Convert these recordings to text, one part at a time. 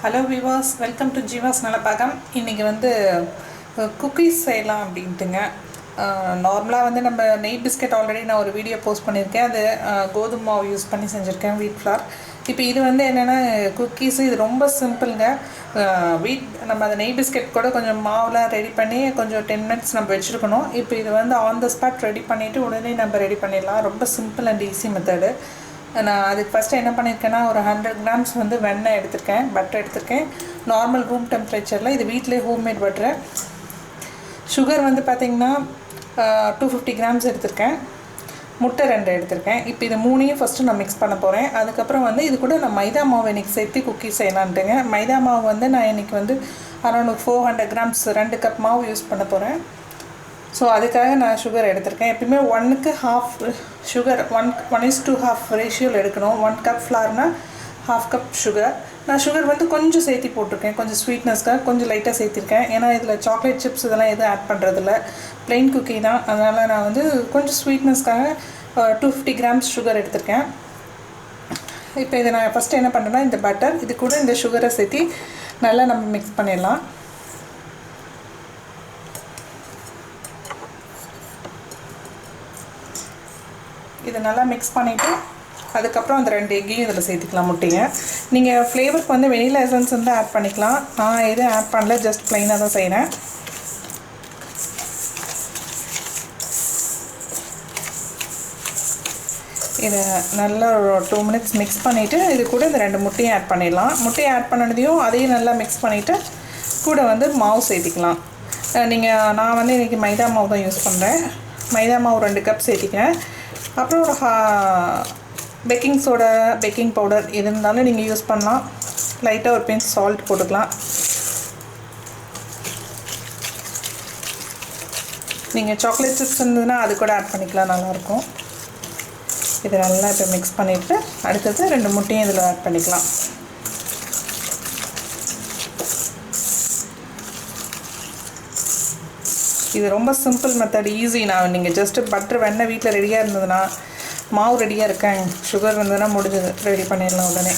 Hello viewers, welcome to Jeevas Nalabagam. இன்னைக்கு வந்து cookies செய்யலாம் அப்படின்ட்டுங்க. நார்மலாக வந்து நம்ம நெய் பிஸ்கெட் ஆல்ரெடி நான் ஒரு வீடியோ போஸ்ட் பண்ணியிருக்கேன். அது கோதுமை மாவு யூஸ் பண்ணி செஞ்சுருக்கேன், வீட் ஃப்ளார். இப்போ இது வந்து என்னென்னா குக்கீஸு, இது ரொம்ப சிம்பிளுங்க. நம்ம அந்த நெய் பிஸ்கெட் கூட கொஞ்சம் மாவுலாம் ரெடி பண்ணி கொஞ்சம் 10 மினிட்ஸ் நம்ம வச்சுருக்கணும். இப்போ இது வந்து ஆன் த ஸ்பாட் ரெடி பண்ணிவிட்டு உடனே நம்ம ரெடி பண்ணிடலாம். ரொம்ப சிம்பிள் அண்ட் ஈஸி மெத்தடு. நான் அதுக்கு ஃபஸ்ட்டு என்ன பண்ணியிருக்கேன்னா, ஒரு 100 கிராம்ஸ் வந்து வெண்ணெய் எடுத்திருக்கேன், பட்டர் எடுத்திருக்கேன், நார்மல் ரூம் டெம்பரேச்சரில். இது வீட்டிலே ஹோம்மேட் பட்டரு. சுகர் வந்து பார்த்திங்கன்னா 250 கிராம்ஸ் எடுத்திருக்கேன், முட்டை 2 எடுத்திருக்கேன். இப்போ இது மூணையும் ஃபஸ்ட்டு நான் மிக்ஸ் பண்ண போகிறேன். அதுக்கப்புறம் வந்து இது கூட நான் மைதா மாவு இன்றைக்கி சேர்த்து குக்கீஸ் செய்யலான்ட்டுங்க. மைதா மாவு வந்து நான் இன்றைக்கி வந்து அரௌண்ட் 400 கிராம்ஸ் 2 கப் மாவு யூஸ் பண்ண போகிறேன். ஸோ அதுக்காக நான் சுகர் எடுத்திருக்கேன். எப்பயுமே 1க்கு ½ சுகர், 1:1 ரேஷியோவில் எடுக்கணும். 1 கப் ஃப்ளார்னால் ½ கப் சுகர். நான் சுகர் வந்து கொஞ்சம் சேர்த்தி போட்டிருக்கேன், கொஞ்சம் ஸ்வீட்னஸ்க்காக கொஞ்சம் லைட்டாக சேர்த்திருக்கேன். ஏன்னா இதில் சாக்லேட் சிப்ஸ் இதெல்லாம் எதுவும் ஆட் பண்ணுறதில்ல, ப்ளெயின் குக்கி தான். அதனால் நான் வந்து கொஞ்சம் ஸ்வீட்னஸ்க்காக 250 கிராம்ஸ் சுகர் எடுத்திருக்கேன். இப்போ இதை நான் ஃபஸ்ட்டு என்ன பண்ணுறேன்னா, இந்த பட்டர் இது கூட இந்த சுகரை சேர்த்தி நல்லா நம்ம மிக்ஸ் பண்ணிடலாம். இதை நல்லா மிக்ஸ் பண்ணிவிட்டு அதுக்கப்புறம் அந்த 2 எக்கையும் இதில் சேர்த்துக்கலாம், முட்டையை. நீங்கள் ஃப்ளேவருக்கு வந்து வெனிலா எசன்ஸ் வந்து ஆட் பண்ணிக்கலாம். நான் எதுவும் ஆட் பண்ணல, ஜஸ்ட் ப்ளைனாக தான் செய்கிறேன். இதை நல்லா ஒரு 2 மினிட்ஸ் மிக்ஸ் பண்ணிவிட்டு இது கூட இந்த 2 முட்டையும் ஆட் பண்ணிடலாம். முட்டையை ஆட் பண்ணதையும் அதையும் நல்லா மிக்ஸ் பண்ணிவிட்டு கூட வந்து மாவு சேர்த்திக்கலாம். நான் வந்து இன்றைக்கி மைதா மாவு தான் யூஸ் பண்ணுறேன். மைதா மாவு 2 கப் சேர்த்திக்கிறேன். அப்புறம் ஒரு பேக்கிங் சோடா, பேக்கிங் பவுடர் எது இருந்தாலும் நீங்கள் யூஸ் பண்ணலாம். லைட்டாக ஒரு பிஞ்ச் சால்ட் போட்டுக்கலாம். நீங்கள் சாக்லேட் சிப்ஸ் இருந்ததுன்னா அது கூட ஆட் பண்ணிக்கலாம், நல்லாயிருக்கும். இதை நல்லா இப்போ மிக்ஸ் பண்ணிவிட்டு அடுத்தது 2 முட்டையும் இதில் ஆட் பண்ணிக்கலாம். இது ரொம்ப சிம்பிள் மெத்தட், ஈஸி. நீங்கள் ஜஸ்ட்டு பட்டர் வெண்ணெய் வீட்டில் ரெடியாக இருந்ததுன்னா, மாவு ரெடியாக இருக்கேன், சுகர் இருந்ததுன்னா முடிஞ்சது, ரெடி பண்ணிடலாம் உடனே.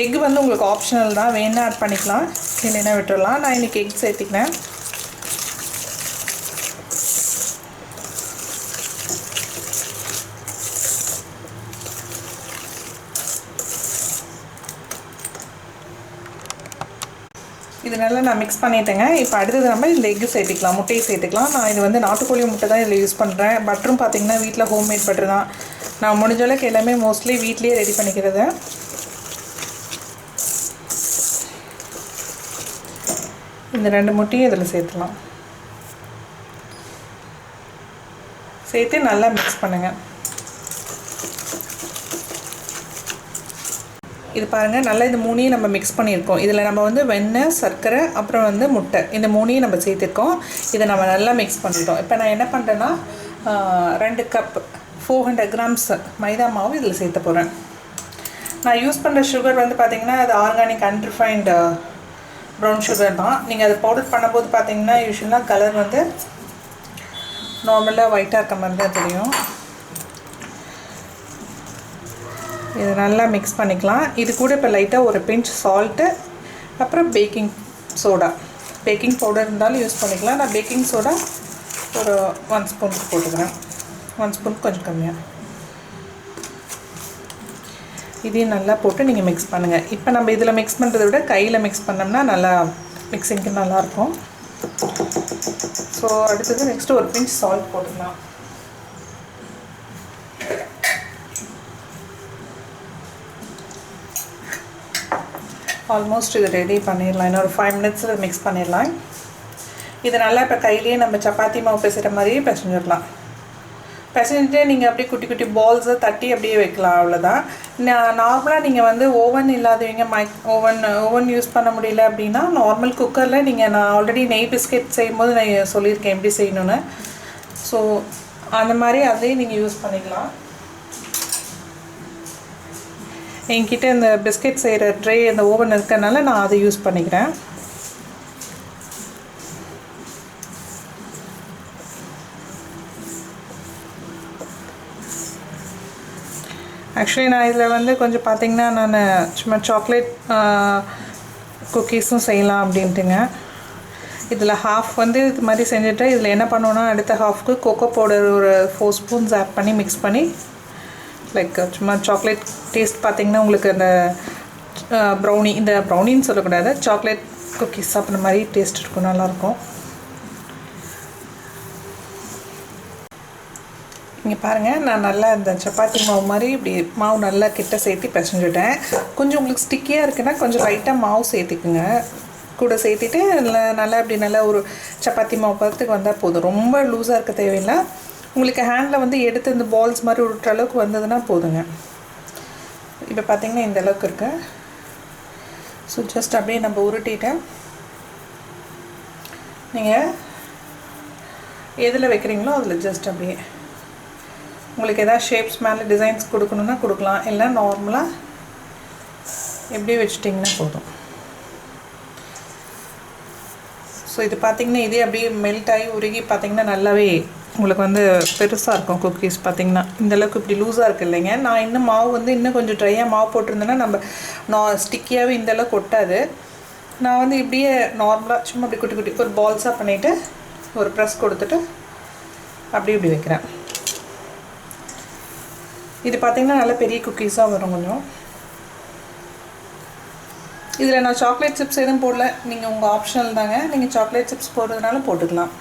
எக் வந்து உங்களுக்கு ஆப்ஷனல் தான், வேணால் ஆட் பண்ணிக்கலாம், இல்லைன்னா விட்டுடலாம். நான் இன்றைக்கி எக் சேர்த்திக்கிறேன். இது நல்லா நான் மிக்ஸ் பண்ணிட்டேங்க. இப்போ அடுத்தது நம்ம இந்த எக்கு சேர்த்துக்கலாம், முட்டையை சேர்த்துக்கலாம். நான் இது வந்து நாட்டுக்கோழி முட்டை தான் இதில் யூஸ் பண்ணுறேன். பட்டரும் பார்த்திங்கன்னா வீட்டில் ஹோம்மேட் பட்டர் தான். நான் முடிஞ்ச அளவுக்கு எல்லாமே மோஸ்ட்லி வீட்லேயே ரெடி பண்ணிக்கிறது. இந்த 2 முட்டையும் இதில் சேர்த்துலாம். சேர்த்து நல்லா மிக்ஸ் பண்ணுங்கள். இது பாருங்கள், நல்லா இந்த 3ஐயும் நம்ம மிக்ஸ் பண்ணியிருக்கோம். இதில் நம்ம வந்து வெண்ணெய், சர்க்கரை, அப்புறம் வந்து முட்டை, இந்த 3ஐயும் நம்ம சேர்த்துருக்கோம். இதை நம்ம நல்லா மிக்ஸ் பண்ணிட்டோம். இப்போ நான் என்ன பண்ணுறேன்னா, 2 கப் 400 கிராம்ஸ் மைதா மாவு இதில் சேர்த்த போகிறேன். நான் யூஸ் பண்ணுற சுகர் வந்து பார்த்திங்கன்னா அது ஆர்கானிக் அன்ரிஃபைன்டு ப்ரௌன் சுகர் தான். நீங்கள் அதை பவுடர் பண்ணும்போது பார்த்திங்கன்னா யூஸ்வலாக கலர் வந்து நார்மலாக ஒயிட்டாக இருக்க மாதிரி தான் தெரியும். இது நல்லா மிக்ஸ் பண்ணிக்கலாம். இது கூட இப்போ லைட்டாக ஒரு பிஞ்ச் சால்ட்டு, அப்புறம் பேக்கிங் சோடா, பேக்கிங் பவுடர் இருந்தாலும் யூஸ் பண்ணிக்கலாம். நான் பேக்கிங் சோடா ஒரு 1 ஸ்பூன் போட்டுக்கிறேன். 1 ஸ்பூன் கொஞ்சம் கம்மியாக. இதையும் நல்லா போட்டு நீங்கள் மிக்ஸ் பண்ணுங்கள். இப்போ நம்ம இதில் மிக்ஸ் பண்ணுறதை விட கையில் மிக்ஸ் பண்ணோம்னா நல்லா மிக்சிங்க்கு நல்லாயிருக்கும். ஸோ அடுத்தது நெக்ஸ்ட்டு ஒரு பிஞ்ச் சால்ட் போட்டுக்கலாம். ஆல்மோஸ்ட் இது ரெடி பண்ணிடலாம். இன்னொரு 5 மினிட்ஸில் மிக்ஸ் பண்ணிடலாம். இது நல்லா இப்போ கையிலேயே நம்ம சப்பாத்தி மாவு பிசைகிற மாதிரியே பிசைஞ்சிடலாம். பிசைஞ்சிட்டு நீங்கள் அப்படியே குட்டி குட்டி பால்ஸை தட்டி அப்படியே வைக்கலாம், அவ்வளோதான். நார்மலாக நீங்கள் வந்து ஓவன் இல்லாதவங்க ஓவன் யூஸ் பண்ண முடியல அப்படின்னா நார்மல் குக்கரில் நான் ஆல்ரெடி நெய் பிஸ்கெட் செய்யும்போது நான் சொல்லியிருக்கேன் எப்படி செய்யணுன்னு. ஸோ அந்த மாதிரி அதையும் நீங்கள் யூஸ் பண்ணிக்கலாம். என்கிட்ட இந்த பிஸ்கெட் செய்கிற ட்ரே இந்த ஓவன் இருக்கிறதுனால நான் அதை யூஸ் பண்ணிக்கிறேன். Actually, நான் இதில் வந்து கொஞ்சம் பார்த்தீங்கன்னா நான் சும்மா சாக்லேட் குக்கீஸும் செய்யலாம் அப்படின்ட்டுங்க. இதில் ஹாஃப் வந்து இது மாதிரி செஞ்சுட்டு இதில் என்ன பண்ணோன்னா அடுத்த ஹாஃப்க்கு கொக்கோ பவுடர் ஒரு 4 ஸ்பூன்ஸ் ஆட் பண்ணி மிக்ஸ் பண்ணி லைக் சும்மா சாக்லேட் டேஸ்ட் பார்த்திங்கன்னா உங்களுக்கு அந்த ப்ரௌனி, இந்த ப்ரௌனின்னு சொல்லக்கூடாது, சாக்லேட் குக்கீஸ் சாப்பிட்ற மாதிரி டேஸ்ட் இருக்கும், நல்லாயிருக்கும். இங்கே பாருங்கள், நான் நல்லா இந்த சப்பாத்தி மாவு மாதிரி இப்படி மாவு நல்லா கிட்ட சேர்த்து பிசைஞ்சுட்டேன். கொஞ்சம் உங்களுக்கு ஸ்டிக்கியாக இருக்குன்னா கொஞ்சம் லைட்டாக மாவு சேர்த்துக்குங்க, கூட சேர்த்துட்டு நல்லா இப்படி நல்லா ஒரு சப்பாத்தி மாவு பதத்துக்கு வந்தால் போதும். ரொம்ப லூஸாக இருக்க தேவையில்லை. உங்களுக்கு ஹேண்டில் வந்து எடுத்து இந்த பால்ஸ் மாதிரி உருட்டுற அளவுக்கு வந்ததுன்னா போதுங்க. இப்போ பார்த்திங்கன்னா இந்த அளவுக்கு இருக்கு. ஸோ ஜஸ்ட் அப்படியே நம்ம உருட்டிட்டேன். நீங்கள் எதில் வைக்கிறீங்களோ அதில் ஜஸ்ட் அப்படியே உங்களுக்கு எதாவது ஷேப்ஸ் மேலே டிசைன்ஸ் கொடுக்கணுன்னா கொடுக்கலாம், இல்லை நார்மலாக எப்படியே வச்சுட்டிங்கன்னா போதும். ஸோ இது பார்த்திங்கன்னா இதே அப்படியே மெல்ட் ஆகி உருகி பார்த்திங்கன்னா நல்லாவே உங்களுக்கு வந்து பெருசாக இருக்கும் குக்கீஸ். பார்த்திங்கன்னா இந்தளவுக்கு இப்படி லூஸாக இருக்குது இல்லைங்க. நான் இன்னும் மாவு வந்து இன்னும் கொஞ்சம் ட்ரையாக மாவு போட்டிருந்தேன்னா நம்ம ஸ்டிக்கியாகவே இந்தளவுக்கு ஒட்டாது. நான் வந்து இப்படியே நார்மலாக சும்மா அப்படி குட்டி குட்டி ஒரு பால்ஸாக பண்ணிவிட்டு ஒரு ப்ரெஸ் கொடுத்துட்டு அப்படி இப்படி வைக்கிறேன். இது பார்த்திங்கன்னா நல்லா பெரிய குக்கீஸாக வரும் கொஞ்சம். இதில் நான் சாக்லேட் சிப்ஸ் எதுவும் போடல, நீங்கள் உங்கள் ஆப்ஷனல் தாங்க. நீங்கள் சாக்லேட் சிப்ஸ் போடுறதுனால போட்டுக்கலாம்.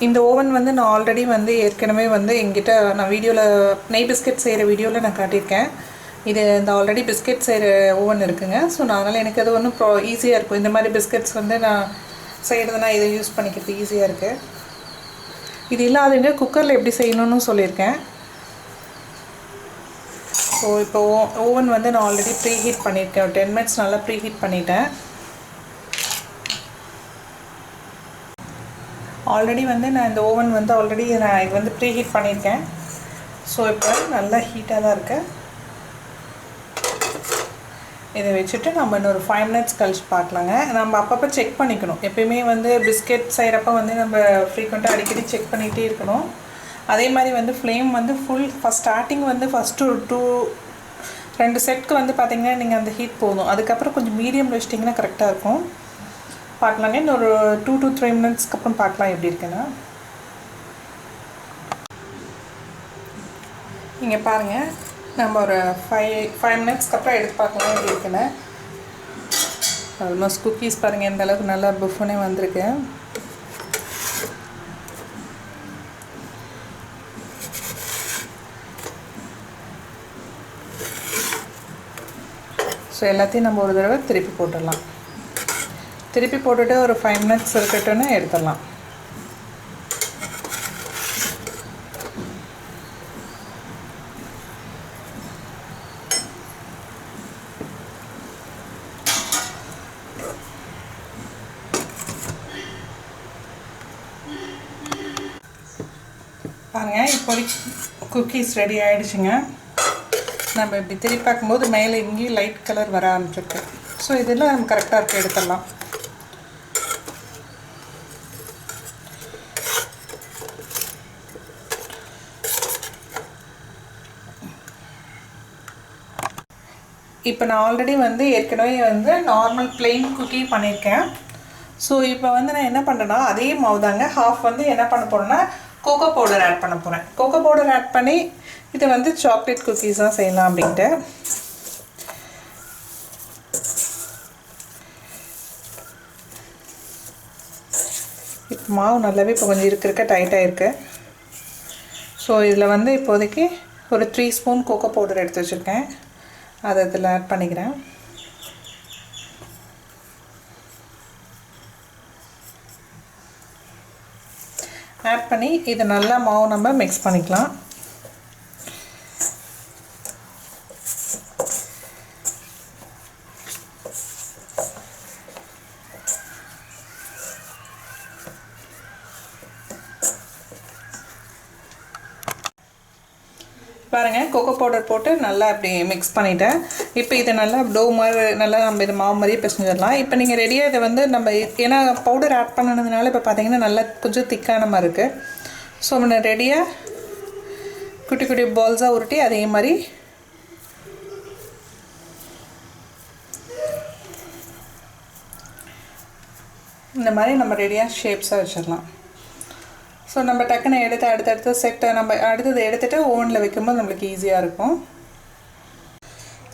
இந்த ஓவன் வந்து நான் ஆல்ரெடி வந்து ஏற்கனவே வந்து எங்கிட்ட நான் வீடியோவில் நெய் பிஸ்கெட் செய்கிற வீடியோவில் நான் காட்டியிருக்கேன். இது இந்த ஆல்ரெடி பிஸ்கெட் செய்கிற ஓவன் இருக்குங்க. ஸோ அதனால் எனக்கு அது ஒன்றும் ஈஸியாக இருக்கும். இந்த மாதிரி பிஸ்கெட்ஸ் வந்து நான் செய்கிறதுனா இதை யூஸ் பண்ணிக்கிறது ஈஸியாக இருக்குது. இது இல்லாதவங்க குக்கரில் எப்படி செய்யணும்னு சொல்லியிருக்கேன். ஸோ இப்போ ஓவன் வந்து நான் ஆல்ரெடி ப்ரீ ஹீட் பண்ணியிருக்கேன். ஒரு 10 மினிட்ஸ் நல்லா ப்ரீ ஹீட் பண்ணிட்டேன். ஆல்ரெடி வந்து நான் இந்த ஓவன் வந்து ஆல்ரெடி நான் இது வந்து ப்ரீ ஹீட் பண்ணியிருக்கேன். ஸோ இப்போ நல்லா ஹீட்டாக தான் இருக்குது. இதை வச்சுட்டு நம்ம இன்னொரு 5 மினிட்ஸ் கழிச்சு பார்க்கலாங்க. நம்ம அப்பப்போ செக் பண்ணிக்கணும். எப்பயுமே வந்து பிஸ்கெட் செய்கிறப்ப வந்து நம்ம ஃப்ரீக்வெண்ட்டாக அடிக்கடி செக் பண்ணிகிட்டே இருக்கணும். அதே மாதிரி வந்து ஃப்ளேம் வந்து ஃபஸ்ட் ஸ்டார்டிங் வந்து ஃபஸ்ட்டு ஒரு 2 செட்க்கு வந்து பார்த்திங்கன்னா நீங்கள் அந்த ஹீட் போதும். அதுக்கப்புறம் கொஞ்சம் மீடியம் வச்சிட்டிங்கன்னா கரெக்டாக இருக்கும். பார்க்கலாங்க. இன்னொரு 2 to 3 மினிட்ஸ்க்கு அப்புறம் பார்க்கலாம் எப்படி இருக்குன்னா. இங்கே பாருங்கள், நம்ம ஒரு 5 மினிட்ஸ்க்கு அப்புறம் எடுத்து பார்க்கலாம் எப்படி இருக்குன்னு. ஆல்மோஸ்ட் குக்கீஸ் பாருங்கள் எந்த அளவுக்கு நல்லா புஃப்னே வந்திருக்கு. ஸோ எல்லாத்தையும் நம்ம ஒரு தடவை திருப்பி போட்டுடலாம். திருப்பி போட்டுட்டு ஒரு 5 மினிட்ஸ் இருக்கட்டும்னு எடுத்துடலாம். பாருங்கள், இப்போதைக்கு குக்கீஸ் ரெடி ஆகிடுச்சுங்க. நம்ம இப்படி திருப்பி பார்க்கும்போது மேலே இங்கேயும் லைட் கலர் வர ஆரம்பிச்சிருக்கு. ஸோ இதெல்லாம் நம்ம கரெக்டாக இருக்குது, எடுத்துடலாம். இப்போ நான் ஆல்ரெடி வந்து ஏற்கனவே வந்து நார்மல் பிளெயின் குக்கி பண்ணியிருக்கேன். ஸோ இப்போ வந்து நான் என்ன பண்ணுறேன்னா அதே மாவு தாங்க ஹாஃப் வந்து என்ன பண்ண போகிறேன்னா கோகோ பவுடர் ஆட் பண்ண போகிறேன். கோகோ பவுடர் ஆட் பண்ணி இதை வந்து சாக்லேட் குக்கீஸ் தான் செய்யலாம் அப்படின்ட்டு. இப்போ மாவு நல்லாவே இப்போ கொஞ்சம் இருக்க டைட்டாக இருக்குது. ஸோ இதில் வந்து இப்போதைக்கு ஒரு 3 ஸ்பூன் கோகோ பவுடர் எடுத்து வச்சுருக்கேன். அதை இதில் ஆட் பண்ணிக்கிறேன். ஆட் பண்ணி இதை நல்லா மாவு நம்ம மிக்ஸ் பண்ணிக்கலாம். பாருங்கள் கோகோ பவுடர் போட்டு நல்லா அப்படி மிக்ஸ் பண்ணிவிட்டேன். இப்போ இதை நல்லா டோ மாதிரி நல்லா நம்ம இது மாவு மாதிரியே பிசைஞ்சிடலாம். இப்போ நீங்கள் ரெடியாக இதை வந்து நம்ம ஏன்னா பவுடர் ஆட் பண்ணதுனால இப்போ பார்த்தீங்கன்னா நல்லா கொஞ்சம் திக்கான மாதிரி இருக்குது. ஸோ நம்ம ரெடியாக குட்டி குட்டி பால்ஸாக உருட்டி அதே மாதிரி இந்த மாதிரி நம்ம ரெடியாக ஷேப்ஸாக வச்சிடலாம். ஸோ நம்ம டக்குன்னு எடுத்து அடுத்தடுத்து செட்டை நம்ம அடுத்தது எடுத்துகிட்டு ஓவனில் வைக்கும்போது நம்மளுக்கு ஈஸியாக இருக்கும்.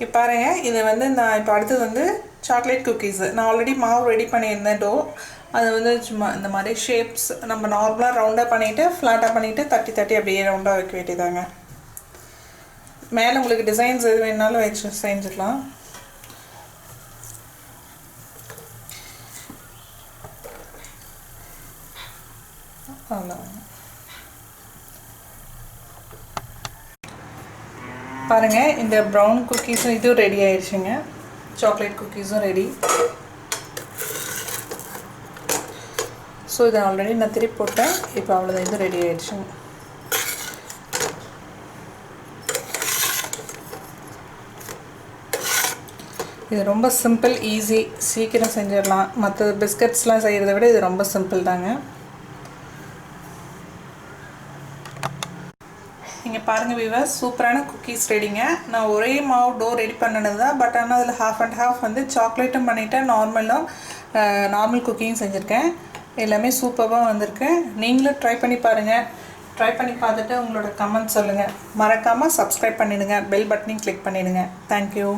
இப்போ பாருங்கள், இது வந்து நான் இப்போ அடுத்தது வந்து சாக்லேட் குக்கீஸு. நான் ஆல்ரெடி மாவு ரெடி பண்ணியிருந்தேன் டோ. அது வந்து சும்மா இந்த மாதிரி ஷேப்ஸ் நம்ம நார்மலாக ரவுண்டாக பண்ணிவிட்டு ஃப்ளாட்டாக பண்ணிவிட்டு தட்டி தட்டி அப்படியே ரவுண்டாக வைக்க வேண்டியதாங்க. மேலே உங்களுக்கு டிசைன்ஸ் எது வேணுனாலும் வச்சு செஞ்சுக்கலாம். பாருங்கள், இந்த ப்ரௌன் குக்கீஸும் இதுவும் ரெடி ஆயிடுச்சுங்க. சாக்லேட் குக்கீஸும் ரெடி. ஸோ இதை ஆல்ரெடி நான் திருப்பி போட்டேன். இப்போ அவ்வளோதான், இது ரெடி ஆயிடுச்சுங்க. இது ரொம்ப சிம்பிள், ஈஸி, சீக்கிரம் செஞ்சிடலாம். மற்ற பிஸ்கட்ஸ்லாம் செய்கிறத விட இது ரொம்ப சிம்பிள் தாங்க. நீங்கள் பாருங்கள் வீவர்ஸ், சூப்பரான குக்கீஸ் ரெடிங்க. நான் ஒரே மாவு டோ ரெடி பண்ணினது தான். பட் ஆனால் அதில் ஹாஃப் அண்ட் ஹாஃப் வந்து சாக்லேட்டும் பண்ணிவிட்டேன், நார்மல் குக்கிங் செஞ்சுருக்கேன். எல்லாமே சூப்பராக வந்திருக்கு. நீங்களும் ட்ரை பண்ணி பாருங்கள். ட்ரை பண்ணி பார்த்துட்டு உங்களோட கமெண்ட் சொல்லுங்கள். மறக்காமல் சப்ஸ்கிரைப் பண்ணிவிடுங்க, பெல் பட்டனையும் கிளிக் பண்ணிவிடுங்க. தேங்க்யூ.